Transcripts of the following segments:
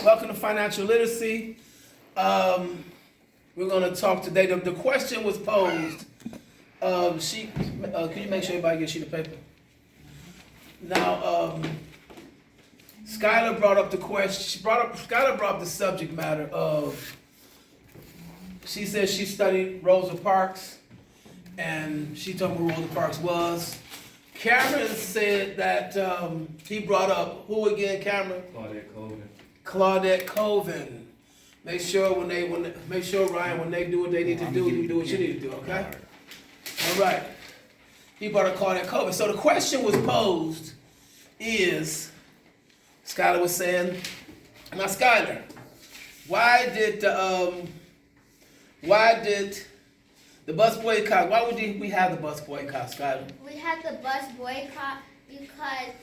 Welcome to Financial Literacy. We're going to talk today. The question was posed. Can you make sure everybody gets a sheet of paper? Now, Skylar brought up the question. Skylar brought up the subject matter of. She said she studied Rosa Parks, and she told me what Rosa Parks was. Cameron said that he brought up who again, Cameron? Claudette Colvin. Make sure Ryan, when they do what they need to do, you do what you need to do, okay? All right. He brought up Claudette Colvin. So the question was posed is, Skylar was saying, now Skylar, why did the bus boycott, why would we have the bus boycott, Skylar? We had the bus boycott because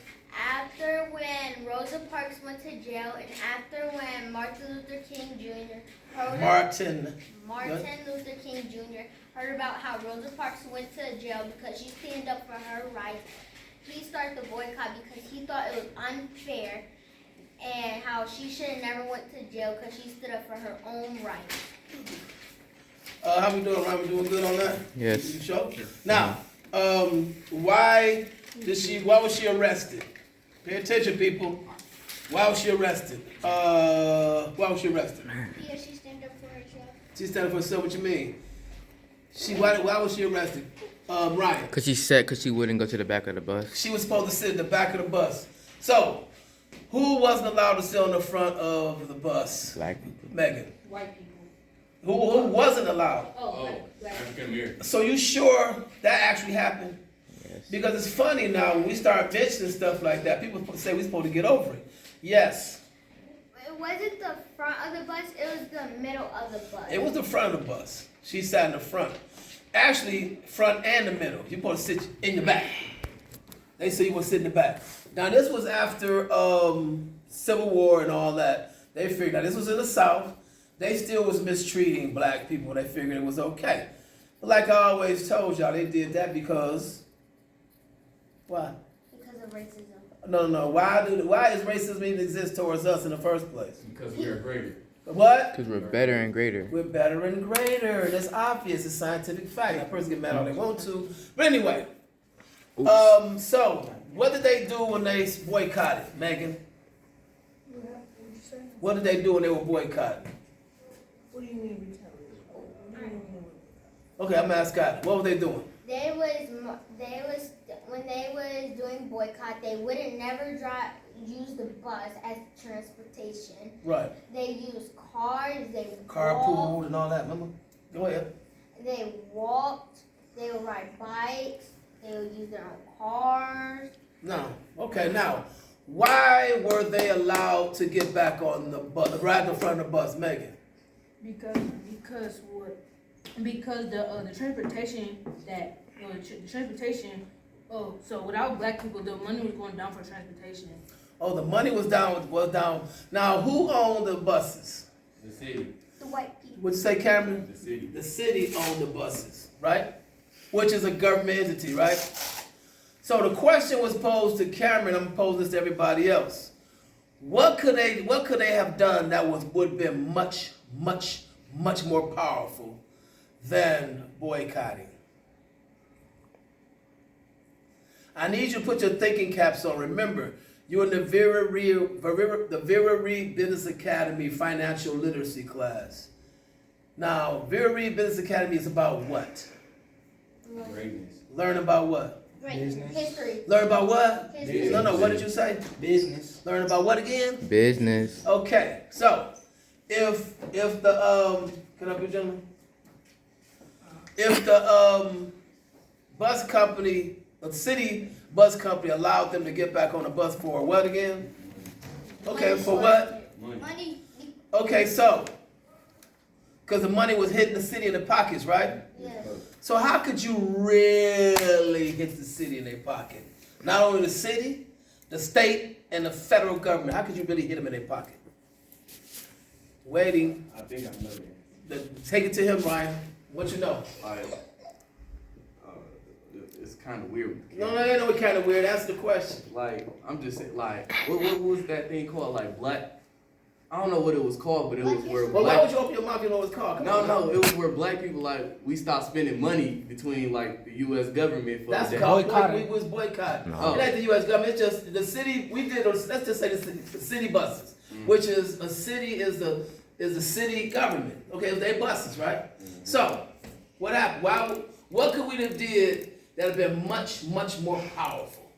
after when Rosa Parks went to jail and after when Martin Luther King Jr. heard about how Rosa Parks went to jail because she stand up for her rights, he started the boycott because he thought it was unfair and how she should have never went to jail because she stood up for her own rights. How we doing, Ryan? We doing good on that? Yes. You sure? Now, why was she arrested? Pay attention, people. Why was she arrested? Because she stand up for herself. She standing for herself, what you mean? Why was she arrested? Ryan. Because she wouldn't go to the back of the bus. She was supposed to sit in the back of the bus. So, who wasn't allowed to sit on the front of the bus? Black people. Megan. White people. Who wasn't allowed? Black people. So you sure that actually happened? Yes. Because it's funny now when we start mentioning stuff like that, people say we're supposed to get over it. Yes. It wasn't the front of the bus, it was the middle of the bus. It was the front of the bus. She sat in the front. Actually, front and the middle. You're supposed to sit in the back. They say you want to sit in the back. Now this was after Civil War and all that. They figured out this was in the South. They still was mistreating black people. They figured it was okay. But like I always told y'all, they did that because why? Because of racism. No. Why does racism even exist towards us in the first place? Because we are greater. What? Because we're better and greater. We're better and greater. That's obvious. It's scientific fact. That person get mad all they want to. But anyway. Oops. So what did they do when they boycotted, Megan? What did they do when they were boycotting? What do you mean retaliation? Okay, I'm asking Scott. What were they doing? When they was doing boycott, they wouldn't never use the bus as transportation. Right. They used cars. They Carpool walked, and all that. Remember? Go ahead. They walked. They would ride bikes. They would use their own cars. No. Okay. Now, why were they allowed to get back on the bus, right in front of the bus, Megan? Because the transportation so without black people the money was going down for transportation. Oh, the money was down. Now, who owned the buses? The city. The white people. What'd you say, Cameron? The city. The city owned the buses, right? Which is a government entity, right? So the question was posed to Cameron. I'm gonna pose this to everybody else. What could they have done that would have been much more powerful than boycotting? I need you to put your thinking caps on. Remember, you're in the Vera Reed Business Academy Financial Literacy class. Now, Vera Reed Business Academy is about what? Greatness. Learn about what? Business. History. Learn about what? History. No, what did you say? Business. Learn about what again? Business. Okay, so if the can I be gentlemen? If the bus company, the city bus company allowed them to get back on the bus for what again? Okay, Money. for what? Money. Okay, so because the money was hitting the city in the pockets, right? Yes. So how could you really hit the city in their pocket? Not only the city, the state, and the federal government. How could you really hit them in their pocket? Waiting. I think I know that. Take it to him, Ryan. What you know? Like, it's kind of weird. No, ain't no kind of weird. Answer the question. Like, I'm just saying, like, what was that thing called? Like, black I don't know what it was called, but it was where Well, why black. would you open your mouth? You know what it's called. Come on. No, it was where black people like we stopped spending money between like the U.S. government for That's that. called Boycotting. we was boycotting. No. It ain't the U.S. government. It's just the city. We did. Let's just say the city buses, which is a city is the city government. Okay, they buses, right? So what happened? What could we have did that have been much more powerful?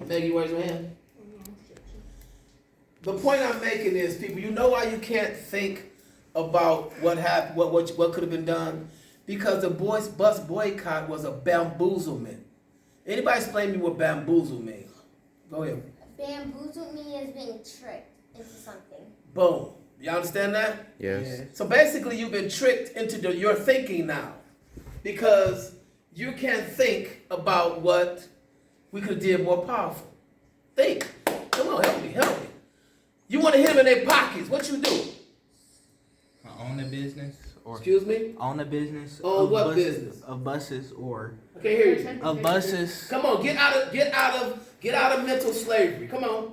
Maggie, raise your hand. The point I'm making is, people, you know why you can't think about what happened, what could have been done? Because the bus boycott was a bamboozlement. Anybody explain to me what bamboozle means? Go ahead. Bamboozle means being tricked into something. Boom. You understand that? Yes. So basically, you've been tricked into your thinking now, because you can't think about what we could have did more powerful. Think. Come on, help me. You want to hit them in their pockets. What you do? Own a business or Excuse me? own a business. Own of what buses- business? Of buses or I can't hear you. of buses. Come on, get out of mental slavery. Come on.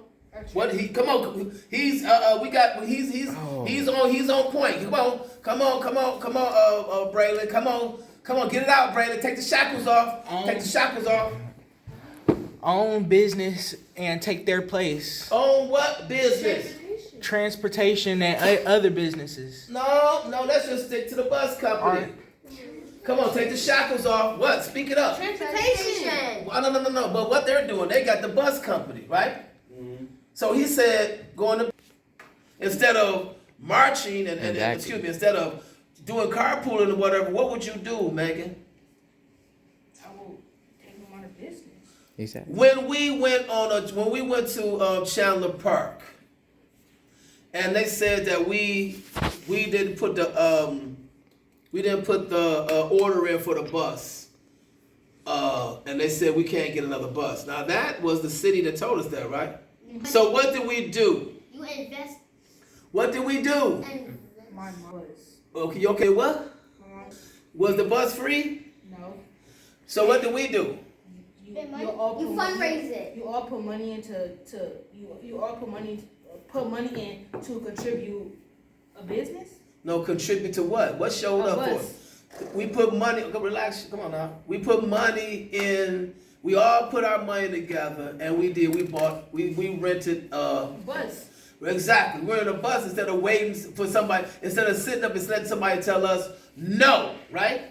What he? Come on. He's he's on point. Come on, Braylon. Come on, get it out, Braylon. Take the shackles off. Take the shackles off. Own business and take their place. On what business? Transportation and other businesses. No, let's just stick to the bus company. Come on, take the shackles off. What? Speak it up. Transportation. No. But what they're doing, they got the bus company, right? So he said, instead of marching and Exactly. instead of doing carpooling or whatever, what would you do, Megan? I will take them out of business. Exactly. When we went to Chandler Park, and they said that we didn't put the order in for the bus, and they said we can't get another bus. Now that was the city that told us that, right? So what did we do? You invest What did we do? in My mom was. Okay, what? My mom, Was the bus free? no. So what did we do? spend money. You all You put money- fundraise it. You all put money into you all put money in to contribute a business. No, contribute to what? What showed A up for bus. us? We put money, okay, relax, come on now. We put money in, we all put our money together and we rented, Bus. exactly. We're in a bus instead of waiting for somebody, instead of sitting up and letting somebody tell us no, right?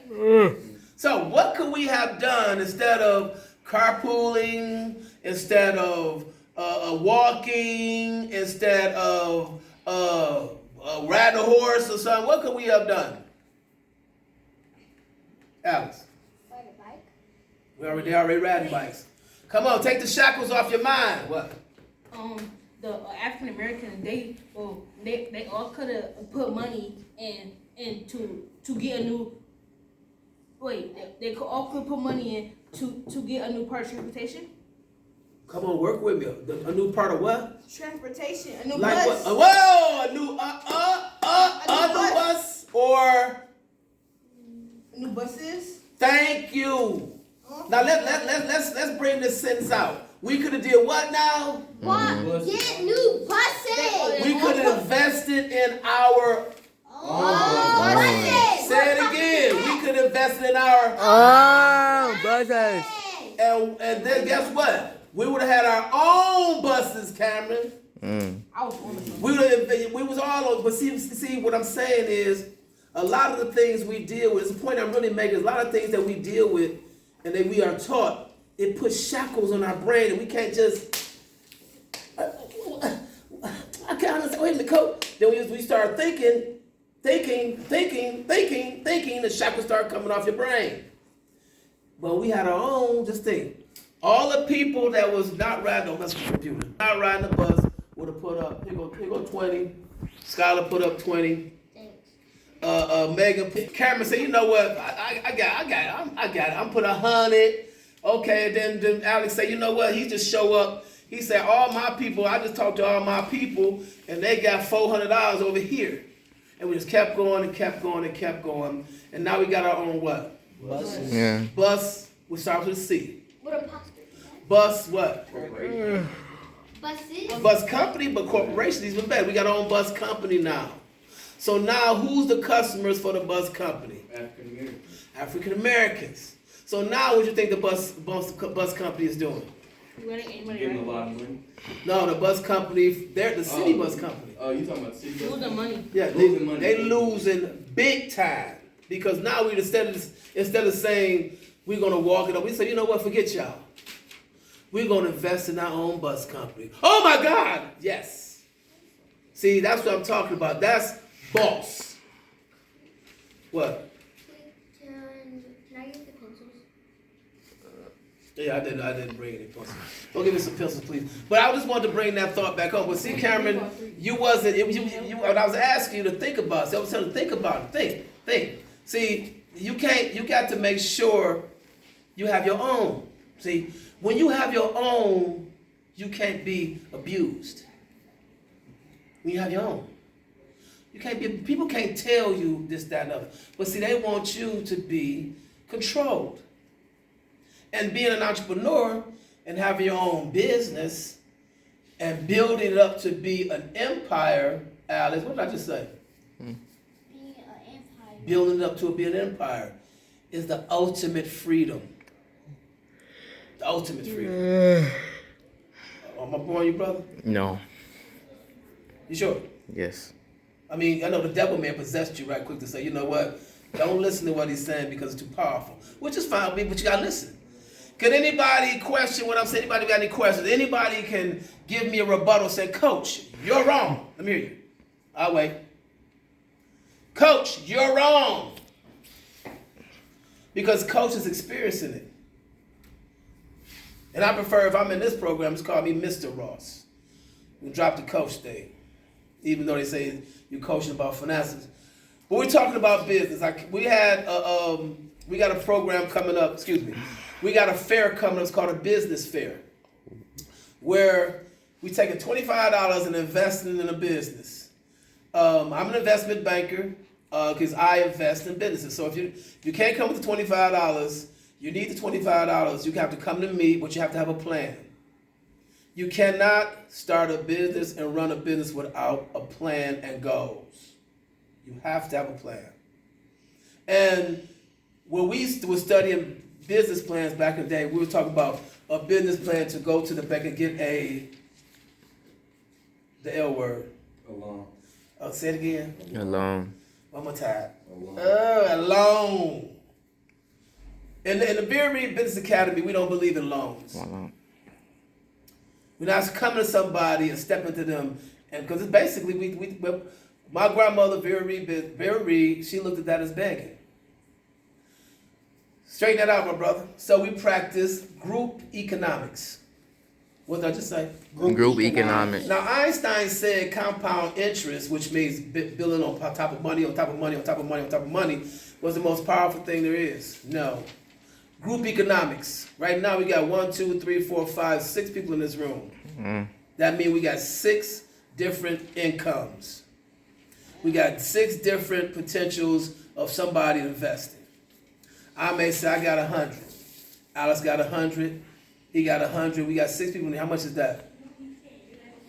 So what could we have done instead of carpooling, instead of walking, instead of riding a horse or something? What could we have done? Alex, Ride a bike. they already riding bikes. Come on, take the shackles off your mind. What? The African Americans, they all could have put money in to get a new. Wait, they all could put money in to get a new part of transportation. Come on, work with me. A new part of what? Transportation, a new Like bus. what? Whoa, a new new bus or? New buses. Thank you. Now let's bring this sentence out. We could have did what now? What? Get new buses. We could have invested in our. Buses. Say it again. We could have invested in our. Oh, buses. And then guess what? We would have had our own buses, Cameron. I was on the We was all on. But see, what I'm saying is, a lot of the things we deal with. It's the point I'm really making. A lot of things that we deal with, and that we are taught, it puts shackles on our brain, and we can't just. I can't understand. Wait a minute, coach. Then we start thinking. The shackles start coming off your brain. But we had our own. Just think. All the people that was not riding on the computer, not riding the bus, would have put up. Here go 20. Skylar put up 20. Megan, Cameron said, you know what? I got it. I'm put 100. Okay, then Alex said, you know what? He just show up. He said, all my people. I just talked to all my people, and they got $400 over here. And we just kept going and kept going and kept going, and now we got our own what? buses. Yeah. Bus. We start with a C. With a poster. Bus what? Buses. Bus company, but corporation is even better. We got our own bus company now. So now who's the customers for the bus company? African Americans. African Americans. So now what do you think the bus company is doing? Getting a lot of money. No, the bus company, they're the city bus company. Oh, you talking about the city bus? Losing money. Yeah, Losing money. they losing big time. Because now we instead of saying we're gonna walk it up, we say, you know what, forget y'all. We're gonna invest in our own bus company. Oh my God! Yes. See, that's what I'm talking about. That's boss. What? Can I get the pencils? Yeah, I didn't bring any pencils. Go give me some pencils, please. But I just wanted to bring that thought back up. But see, Cameron, you wasn't. When I was asking you to think about it, I was telling you to think about it. Think. See, you got to make sure you have your own. See, when you have your own, you can't be abused. When you have your own, you can't be. People can't tell you this, that, and other. But see, they want you to be controlled. And being an entrepreneur and having your own business and building it up to be an empire, Alice, what did I just say? Being an empire. Building it up to be an empire is the ultimate freedom. The ultimate freedom. Am I boring you, brother? No. You sure? Yes. I mean, I know the devil man possessed you right quick to say, you know what? Don't listen to what he's saying because it's too powerful. Which is fine, but you gotta listen. Can anybody question what I'm saying? Anybody got any questions? Anybody can give me a rebuttal, say, Coach, you're wrong. Let me hear you. I'll wait. Coach, you're wrong. Because Coach is experiencing it. And I prefer, if I'm in this program, it's called me Mr. Ross. We drop the coach thing. Even though they say you're coaching about finances. But we're talking about business. We got a program coming up, we got a fair coming up, it's called a business fair. Where we take $25 and investing in a business. I'm an investment banker because I invest in businesses. So if you can't come with the $25, you need the $25, you have to come to me, but you have to have a plan. You cannot start a business and run a business without a plan and goals. You have to have a plan. And when we were studying business plans back in the day, we were talking about a business plan to go to the bank and get the L word. A loan. Oh, say it again. A loan. One more time. A loan. A loan. In the Vera Reed Business Academy, we don't believe in loans. A loan. We're not coming to somebody and stepping to them, and because it's basically my grandmother Vera Reed, she looked at that as begging. Straighten that out, my brother. So we practice group economics. What did I just say? Group economics. Now Einstein said compound interest, which means building on top of money, on top of money, on top of money, on top of money, was the most powerful thing there is. No. Group economics. Right now we got 1, 2, 3, 4, 5, 6 people in this room. That means we got 6 different incomes. We got 6 different potentials of somebody investing. I may say I got 100. Alice got 100. He got 100. We got 6 people in here. How much is that?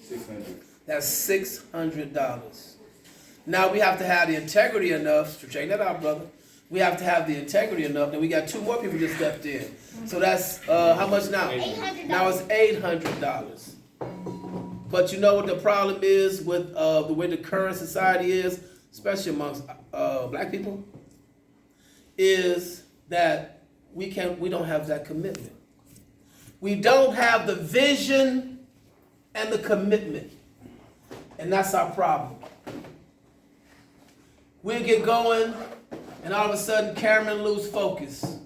600. That's $600. Now we have to have the integrity enough to check that out, brother. We have to have the integrity enough. Then we got 2 more people just stepped in. So that's how much now? $800. Now it's $800. But you know what the problem is with the way the current society is, especially amongst black people, is that we don't have that commitment. We don't have the vision and the commitment. And that's our problem. We'll get going, and all of a sudden Cameron lose focus.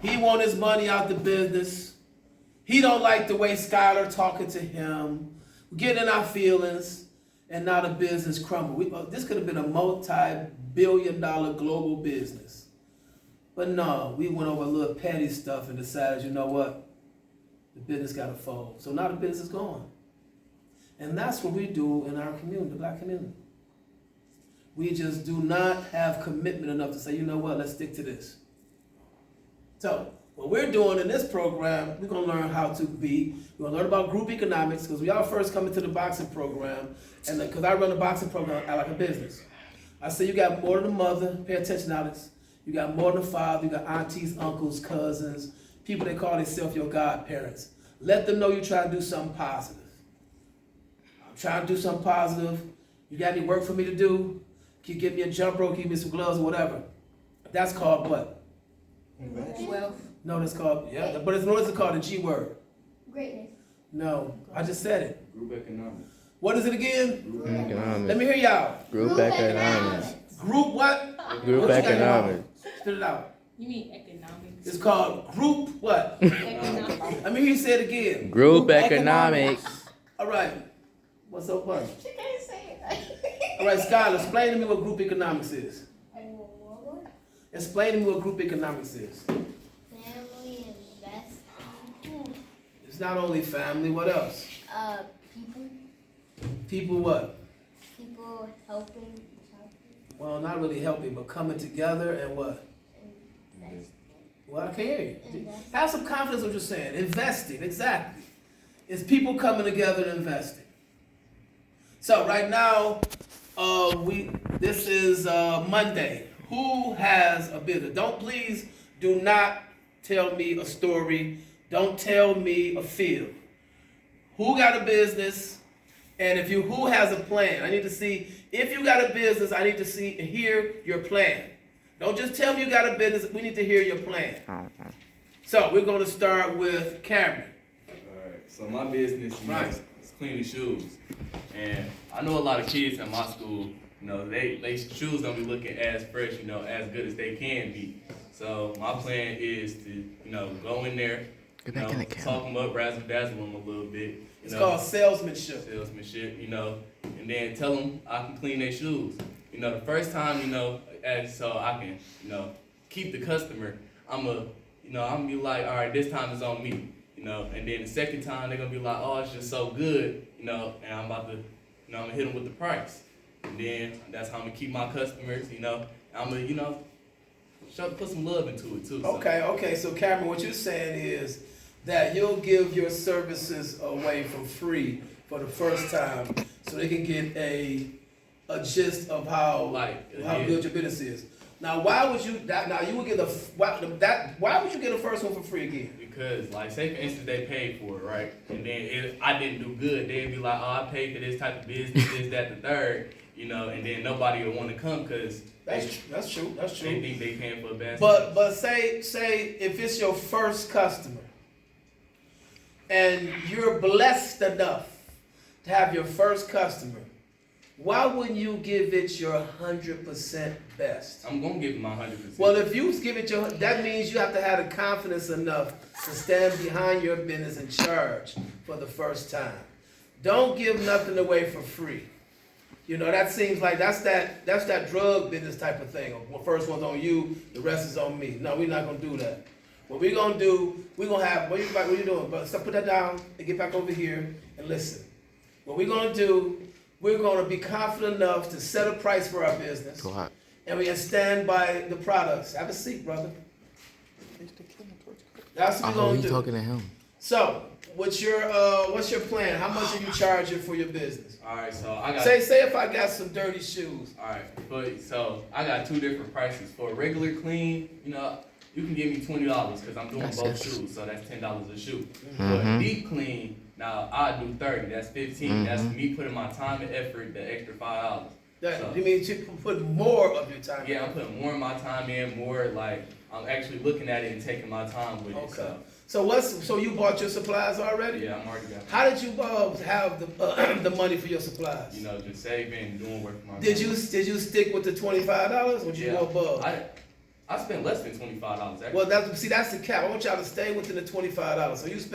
He want his money out the business. He don't like the way Skylar talking to him. We get in our feelings, and now the business crumble. This could have been a multi-billion-dollar global business. But no, we went over a little petty stuff and decided, you know what? The business got to fold. So now the business is gone. And that's what we do in our community, the black community. We just do not have commitment enough to say, you know what, let's stick to this. So What we're doing in this program, we're gonna learn how to be, we're gonna learn about group economics, because we all first come into the boxing program, and because I run the boxing program like a business. I say you got more than a mother, pay attention, Alex. You got more than a father, you got aunties, uncles, cousins, people that call themselves your godparents. Let them know you try to do something positive. I'm trying to do something positive. You got any work for me to do? Can you give me a jump rope, give me some gloves or whatever? That's called what? Wealth. No, that's called, yeah, but it's, what is it called, the G word? Greatness. No, I just said it. Group economics. What is it again? Let Economics. me hear y'all. Group economics. Group what? Group What you got economics. Spit it out. You mean economics? It's called group what? Economics. Let me hear you say it again. Group economics. All right. What's so funny? She can't say it. All right, Skylar, explain to me what group economics is. Explain to me what group economics is. Family investing. It's not only family, what else? People. People what? People helping. Well, not really helping, but coming together and what? Well, I can't hear you. Investing. Have some confidence in what you're saying. Investing, exactly. It's people coming together and investing. So right now, this is Monday. Who has a business? Please do not tell me a story. Don't tell me a field. Who got a business? And who has a plan? I need to see, if you got a business, I need to see and hear your plan. Don't just tell me you got a business, we need to hear your plan. So we're gonna start with Cameron. Alright, so my business, Right. is cleaning shoes. And I know a lot of kids in my school, they shoes don't be looking as fresh, as good as they can be. So my plan is to, go in there, Get back in the camera. talk them up, razzle dazzle them a little bit. It's called salesmanship. And then tell them I can clean their shoes. The first time, so I can, keep the customer, I'm gonna be like, all right, this time it's on me, and then the second time they're gonna be like, oh, it's just so good, and I'm about to, I'm gonna hit them with the price. And then that's how I'm gonna keep my customers, I'm gonna, put some love into it too. So. Okay, so Cameron, what you're saying is that you'll give your services away for free for the first time so they can get a gist of how good your business is. Now, why would you get the first one for free again? Because, say for instance, they paid for it, right? And then I didn't do good. They'd be like, oh, I paid for this type of business, this, that, the third, and then nobody would want to come because That's true. they think they paying for a bad But say if it's your first customer and you're blessed enough to have your first customer, why wouldn't you give it your 100% best? I'm gonna give them my 100%. Well, if you give it that means you have to have the confidence enough to stand behind your business and charge for the first time. Don't give nothing away for free. That seems like that's that drug business type of thing. Well, first one's on you, the rest is on me. No, we're not gonna do that. What we're gonna do, we're gonna have what you doing? But stop, put that down and get back over here and listen. What we're gonna do, we're gonna be confident enough to set a price for our business, and we can stand by the products. Have a seat, brother. That's what we're gonna do. Talking to him. So, what's your plan? How much are you charging for your business? All right, so I got. Say if I got some dirty shoes. All right, so I got two different prices for a regular clean. You can give me $20 because I'm doing both shoes, so that's $10 a shoe. For a deep clean, now I do $30. That's $15. That's me putting my time and effort, the extra $5. You mean you put more of your time? Yeah, I'm putting more of my time in, more I'm actually looking at it and taking my time with it. Okay. So you bought your supplies already? Yeah, I'm already got. How did you have the money for your supplies? Just saving, doing work for my. Did you stick with the $25 or did you go above? I spent less than $25 actually. Well, that's the cap. I want y'all to stay within the $25. So you spent